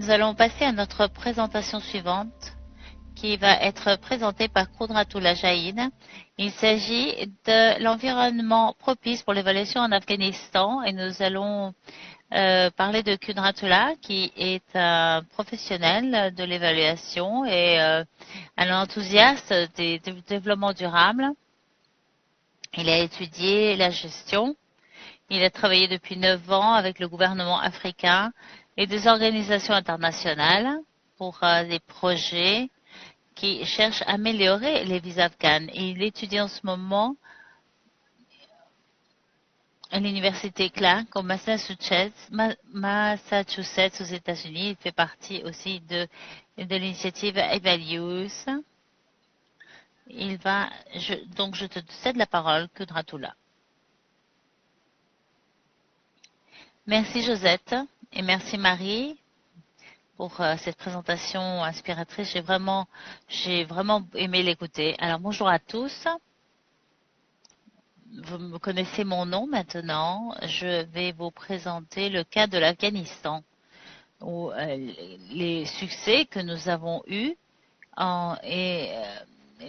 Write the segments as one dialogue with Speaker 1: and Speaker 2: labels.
Speaker 1: Nous allons passer à notre présentation suivante, qui va être présentée par Kudratullah Jain. Il s'agit de l'environnement propice pour l'évaluation en Afghanistan et nous allons parler de Kudratullah, qui est un professionnel de l'évaluation et un enthousiaste du développement durable. Il a étudié la gestion. Il a travaillé depuis 9 ans avec le gouvernement africain et des organisations internationales pour des projets qui cherchent à améliorer les vies afghanes. Il étudie en ce moment à l'université Clark au Massachusetts aux États-Unis. Il fait partie aussi de l'initiative Evalues. Donc je te cède la parole, Kudratullah. Merci Josette et merci Marie pour cette présentation inspiratrice. J'ai vraiment aimé l'écouter. Alors bonjour à tous. Vous me connaissez mon nom maintenant. Je vais vous présenter le cas de l'Afghanistan, où les succès que nous avons eus et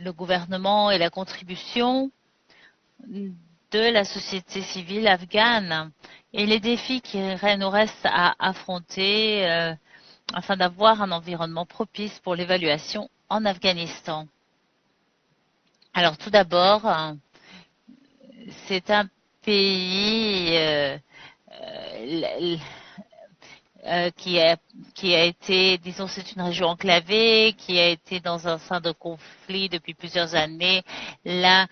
Speaker 1: le gouvernement et la contribution de la société civile afghane et les défis qui nous restent à affronter afin d'avoir un environnement propice pour l'évaluation en Afghanistan. Alors tout d'abord, c'est un pays qui a été, disons, c'est une région enclavée, qui a été dans un sein de conflit depuis plusieurs années. Là,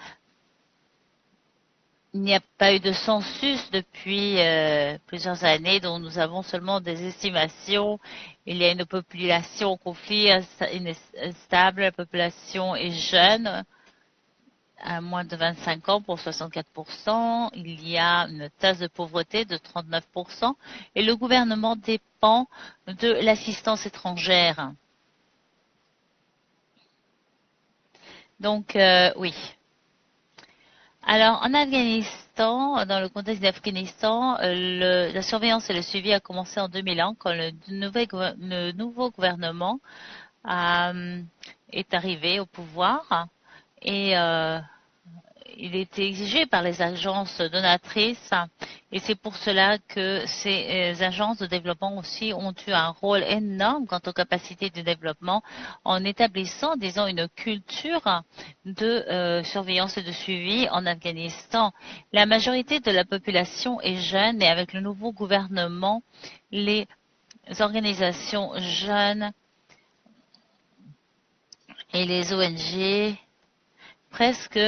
Speaker 1: il n'y a pas eu de census depuis plusieurs années, dont nous avons seulement des estimations. Il y a une population en conflit instable, la population est jeune, à moins de 25 ans pour 64%. Il y a une taxe de pauvreté de 39% et le gouvernement dépend de l'assistance étrangère. Donc, oui. Alors, en Afghanistan, dans le contexte d'Afghanistan, la surveillance et le suivi a commencé en 2001 quand le nouveau gouvernement est arrivé au pouvoir et il était exigé par les agences donatrices et c'est pour cela que ces agences de développement aussi ont eu un rôle énorme quant aux capacités de développement en établissant, disons, une culture de surveillance et de suivi en Afghanistan. La majorité de la population est jeune et avec le nouveau gouvernement, les organisations jeunes et les ONG, presque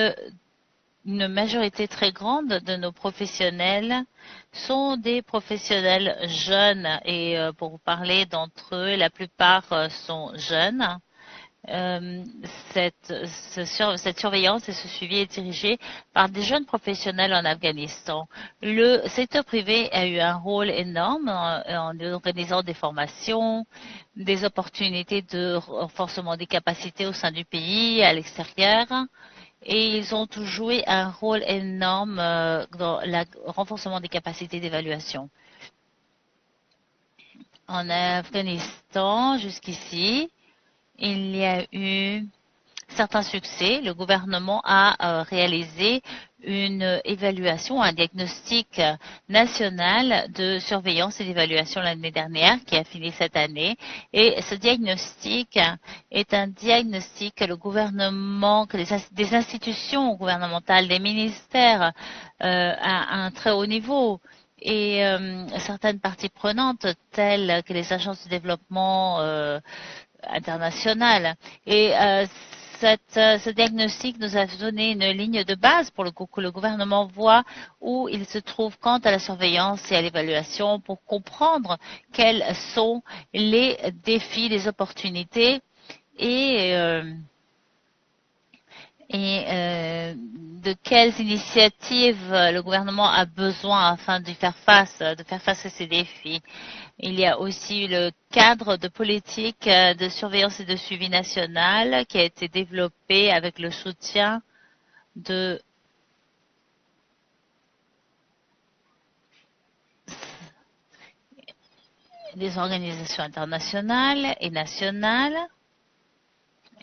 Speaker 1: une majorité très grande de nos professionnels sont des professionnels jeunes et pour vous parler d'entre eux, la plupart sont jeunes. Cette surveillance et ce suivi est dirigé par des jeunes professionnels en Afghanistan. Le secteur privé a eu un rôle énorme en organisant des formations, des opportunités de renforcement des capacités au sein du pays, à l'extérieur. Et ils ont joué un rôle énorme dans le renforcement des capacités d'évaluation. En Afghanistan, jusqu'ici, il y a eu certains succès. Le gouvernement a réalisé une évaluation, un diagnostic national de surveillance et d'évaluation l'année dernière qui a fini cette année. Et ce diagnostic est un diagnostic que le gouvernement, que des institutions gouvernementales, des ministères à un très haut niveau et certaines parties prenantes telles que les agences de développement internationales. Et ce diagnostic nous a donné une ligne de base pour que le gouvernement voit où il se trouve quant à la surveillance et à l'évaluation pour comprendre quels sont les défis, les opportunités et de quelles initiatives le gouvernement a besoin afin de faire face à ces défis. Il y a aussi le cadre de politique de surveillance et de suivi national qui a été développé avec le soutien de des organisations internationales et nationales.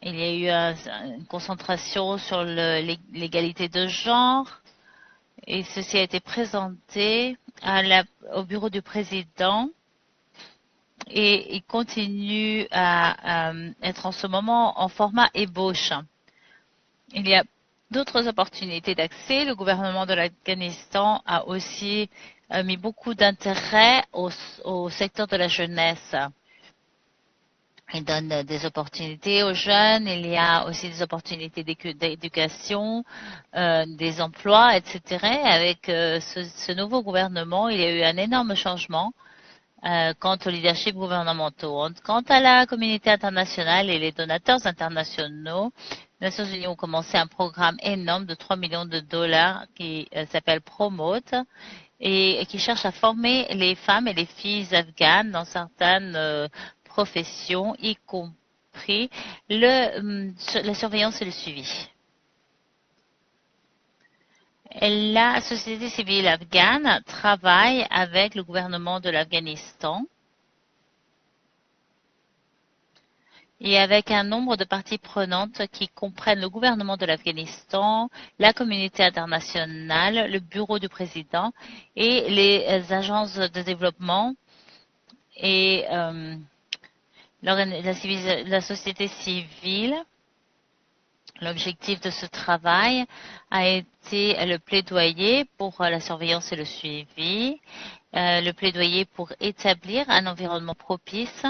Speaker 1: Il y a eu une concentration sur l'égalité de genre et ceci a été présenté au bureau du président et il continue à être en ce moment en format ébauche. Il y a d'autres opportunités d'accès. Le gouvernement de l'Afghanistan a aussi mis beaucoup d'intérêt au secteur de la jeunesse. Il donne des opportunités aux jeunes. Il y a aussi des opportunités d'éducation, des emplois, etc. Avec ce nouveau gouvernement, il y a eu un énorme changement quant au leadership gouvernementaux. Quant à la communauté internationale et les donateurs internationaux, les Nations Unies ont commencé un programme énorme de 3 millions de dollars qui s'appelle Promote et qui cherche à former les femmes et les filles afghanes dans certaines professions, y compris la surveillance et le suivi. La société civile afghane travaille avec le gouvernement de l'Afghanistan et avec un nombre de parties prenantes qui comprennent le gouvernement de l'Afghanistan, la communauté internationale, le bureau du président et les agences de développement et la société civile. L'objectif de ce travail a été le plaidoyer pour la surveillance et le suivi, le plaidoyer pour établir un environnement propice,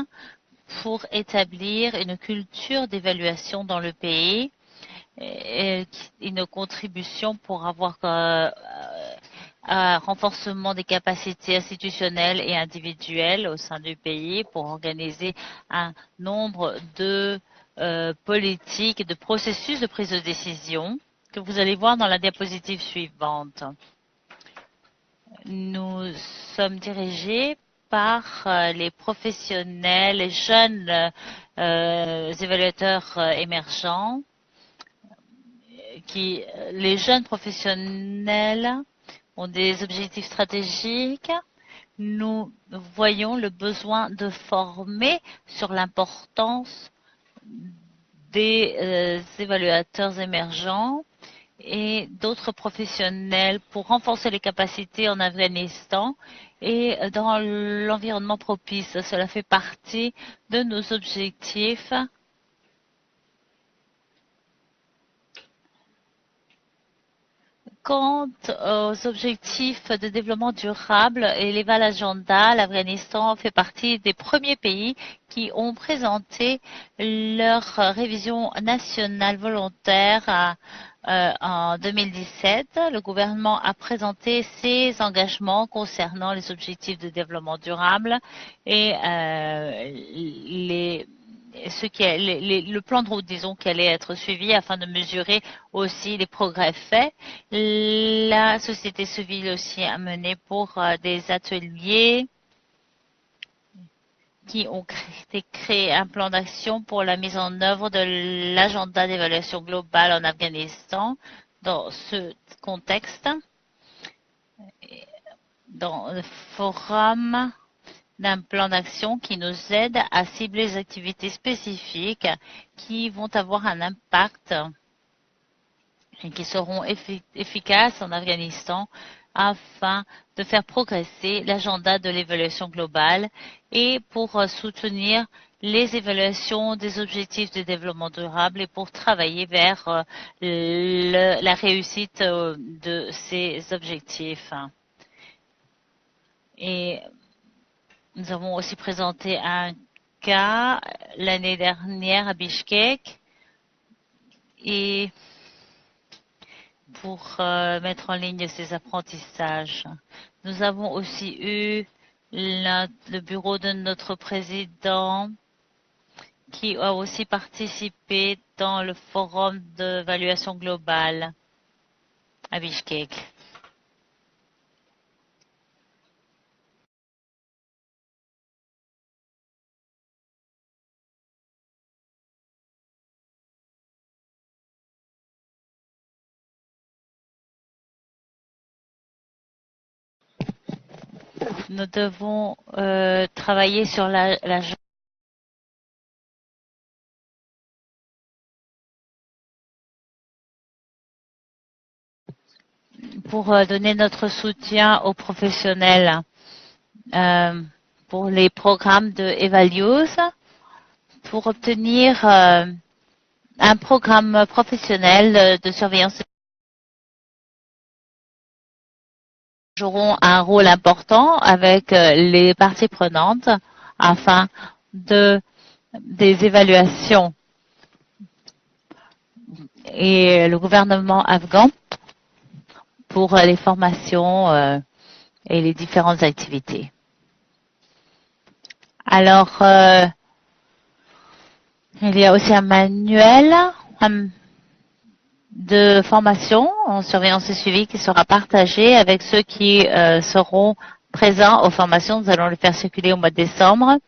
Speaker 1: pour établir une culture d'évaluation dans le pays, et une contribution pour avoir un renforcement des capacités institutionnelles et individuelles au sein du pays, pour organiser un nombre de politiques et de processus de prise de décision que vous allez voir dans la diapositive suivante. Nous sommes dirigés par les professionnels, les jeunes évaluateurs émergents. Les jeunes professionnels ont des objectifs stratégiques. Nous voyons le besoin de former sur l'importance des évaluateurs émergents et d'autres professionnels pour renforcer les capacités en Afghanistan et dans l'environnement propice. Cela fait partie de nos objectifs. Quant aux objectifs de développement durable et l'Eval Agenda, l'Afghanistan fait partie des premiers pays qui ont présenté leur révision nationale volontaire en 2017. Le gouvernement a présenté ses engagements concernant les objectifs de développement durable et le plan de route, disons, qui allait être suivi afin de mesurer aussi les progrès faits. La société civile aussi a mené pour des ateliers qui ont créé un plan d'action pour la mise en œuvre de l'agenda d'évaluation globale en Afghanistan. Dans ce contexte, dans le forum d'un plan d'action qui nous aide à cibler les activités spécifiques qui vont avoir un impact et qui seront efficaces en Afghanistan afin de faire progresser l'agenda de l'évaluation globale et pour soutenir les évaluations des objectifs de développement durable et pour travailler vers la réussite de ces objectifs. Et nous avons aussi présenté un cas l'année dernière à Bishkek et pour mettre en ligne ces apprentissages. Nous avons aussi eu le bureau de notre président qui a aussi participé dans le forum d'évaluation globale à Bishkek. nous devons travailler sur pour donner notre soutien aux professionnels pour les programmes de Evalues, pour obtenir un programme professionnel de surveillance. Joueront un rôle important avec les parties prenantes afin des évaluations et le gouvernement afghan pour les formations et les différentes activités. Alors, il y a aussi un manuel de formation en surveillance et suivi qui sera partagé avec ceux qui seront présents aux formations. Nous allons le faire circuler au mois de décembre.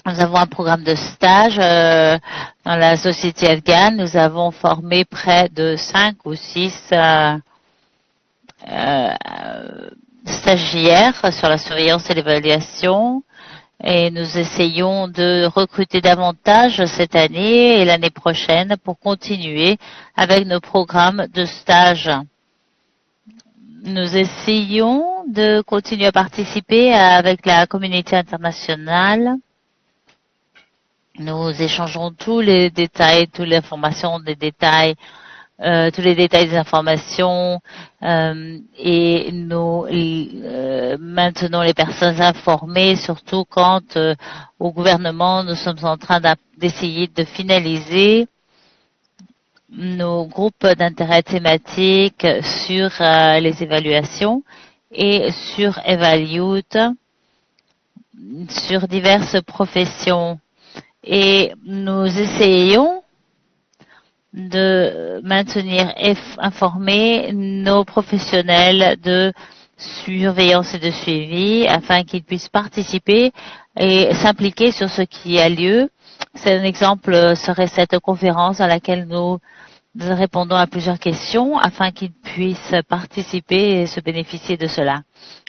Speaker 1: Nous avons un programme de stage dans la société afghane. Nous avons formé près de 5 ou 6 stagiaires sur la surveillance et l'évaluation. Et nous essayons de recruter davantage cette année et l'année prochaine pour continuer avec nos programmes de stage. Nous essayons de continuer à participer avec la communauté internationale. Nous échangeons tous les détails, toutes les informations, tous les détails des informations et nous maintenons les personnes informées, surtout quand au gouvernement, nous sommes en train d'essayer de finaliser nos groupes d'intérêt thématiques sur les évaluations et sur Evaluate, sur diverses professions. Et nous essayons de maintenir informés nos professionnels de surveillance et de suivi afin qu'ils puissent participer et s'impliquer sur ce qui a lieu. C'est un exemple serait cette conférence à laquelle nous répondons à plusieurs questions afin qu'ils puissent participer et se bénéficier de cela.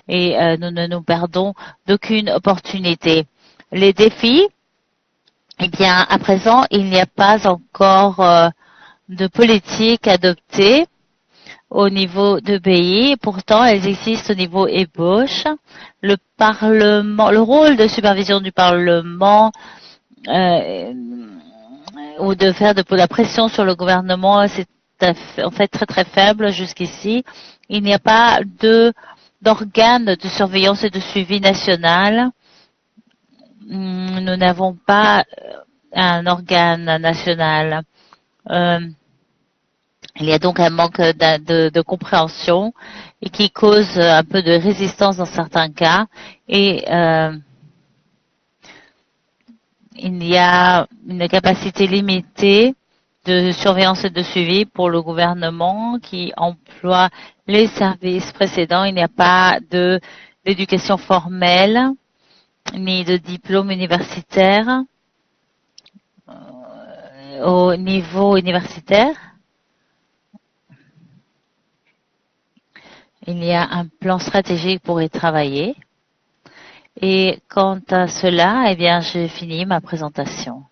Speaker 1: Et nous ne nous perdons d'aucune opportunité. Les défis, eh bien, à présent, il n'y a pas encore de politique adoptée au niveau de pays. Pourtant, elles existent au niveau ébauche. Le Parlement, le rôle de supervision du Parlement ou de faire de la pression sur le gouvernement, c'est en fait très très faible jusqu'ici. Il n'y a pas d'organe de surveillance et de suivi national. Nous n'avons pas un organe national. Il y a donc un manque de compréhension et qui cause un peu de résistance dans certains cas. Et il y a une capacité limitée de surveillance et de suivi pour le gouvernement qui emploie les services précédents. Il n'y a pas d'éducation formelle ni de diplôme universitaire au niveau universitaire. Il y a un plan stratégique pour y travailler. Et quant à cela, eh bien, j'ai fini ma présentation.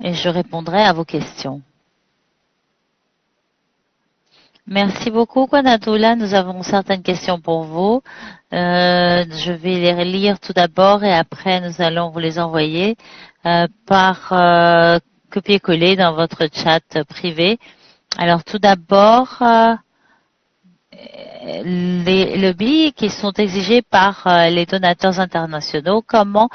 Speaker 1: Et je répondrai à vos questions. Merci beaucoup, Kwanatoula. Nous avons certaines questions pour vous. Je vais les lire tout d'abord et après nous allons vous les envoyer par copier-coller dans votre chat privé. Alors tout d'abord, les lobbies qui sont exigés par les donateurs internationaux, comment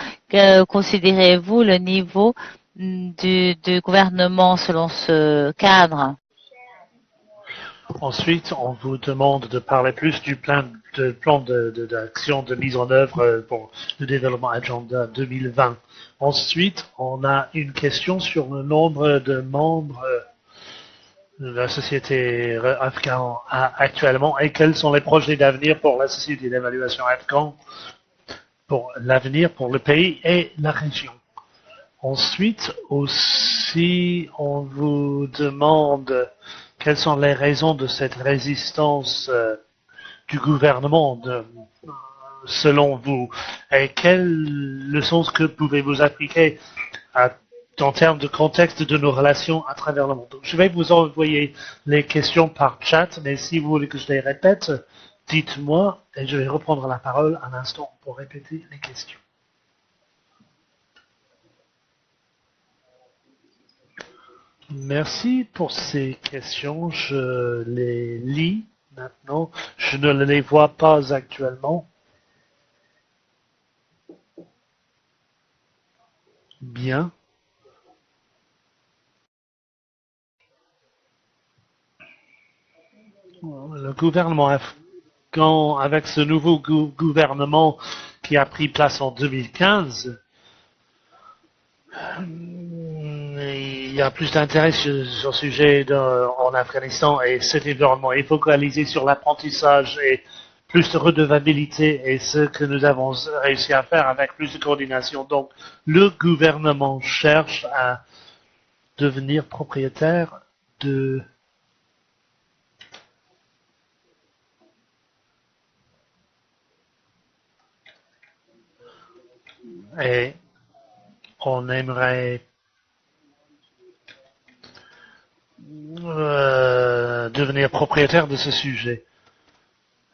Speaker 1: considérez-vous le niveau du gouvernement selon ce cadre?
Speaker 2: Ensuite, on vous demande de parler plus du plan d'action de mise en œuvre pour le développement Agenda 2020. Ensuite, on a une question sur le nombre de membres de la société afghane actuellement et quels sont les projets d'avenir pour la société d'évaluation afghane pour l'avenir, pour le pays et la région. Ensuite, aussi, on vous demande quelles sont les raisons de cette résistance du gouvernement selon vous? Et quelles leçons que pouvez-vous appliquer en termes de contexte de nos relations à travers le monde? Donc, je vais vous envoyer les questions par chat, mais si vous voulez que je les répète, dites-moi et je vais reprendre la parole un instant pour répéter les questions. Merci pour ces questions. Je les lis maintenant. Je ne les vois pas actuellement. Bien. Le gouvernement afghan, avec ce nouveau gouvernement qui a pris place en 2015, il y a plus d'intérêt sur le sujet en Afghanistan et cet environnement est focalisé sur l'apprentissage et plus de redevabilité et ce que nous avons réussi à faire avec plus de coordination. Donc, le gouvernement cherche à devenir propriétaire de et on aimerait devenir propriétaire de ce sujet.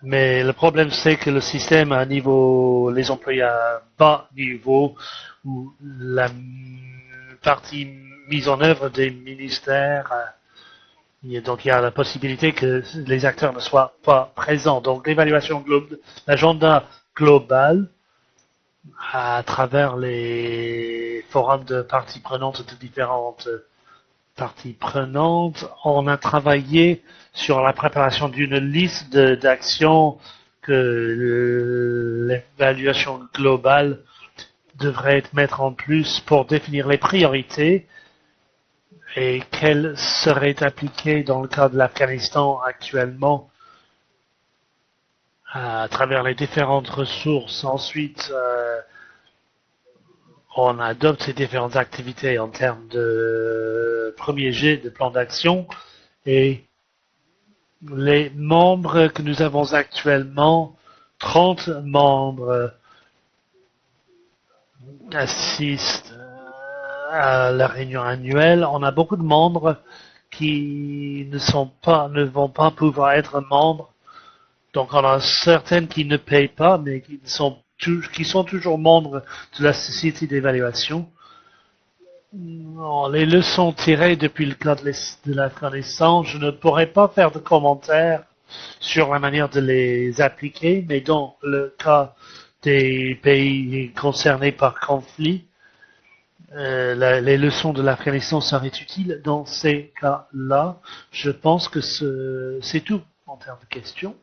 Speaker 2: Mais le problème, c'est que le système à niveau, les employés à bas niveau, ou la partie mise en œuvre des ministères, donc il y a la possibilité que les acteurs ne soient pas présents. Donc l'évaluation globale, l'agenda global, à travers les forums de parties prenantes de différentes parties prenantes, on a travaillé sur la préparation d'une liste d'actions que l'évaluation globale devrait mettre en plus pour définir les priorités et quelles seraient appliquées dans le cas de l'Afghanistan actuellement à travers les différentes ressources. Ensuite, on adopte ces différentes activités en termes de premier jet de plan d'action et les membres que nous avons actuellement, 30 membres assistent à la réunion annuelle. On a beaucoup de membres qui ne vont pas pouvoir être membres. Donc on a certaines qui ne payent pas, mais qui sont toujours membres de la société d'évaluation. Les leçons tirées depuis le cas de l'Afghanistan, je ne pourrais pas faire de commentaires sur la manière de les appliquer, mais dans le cas des pays concernés par conflit, les leçons de l'Afghanistan seraient utiles dans ces cas-là. Je pense que c'est tout en termes de questions.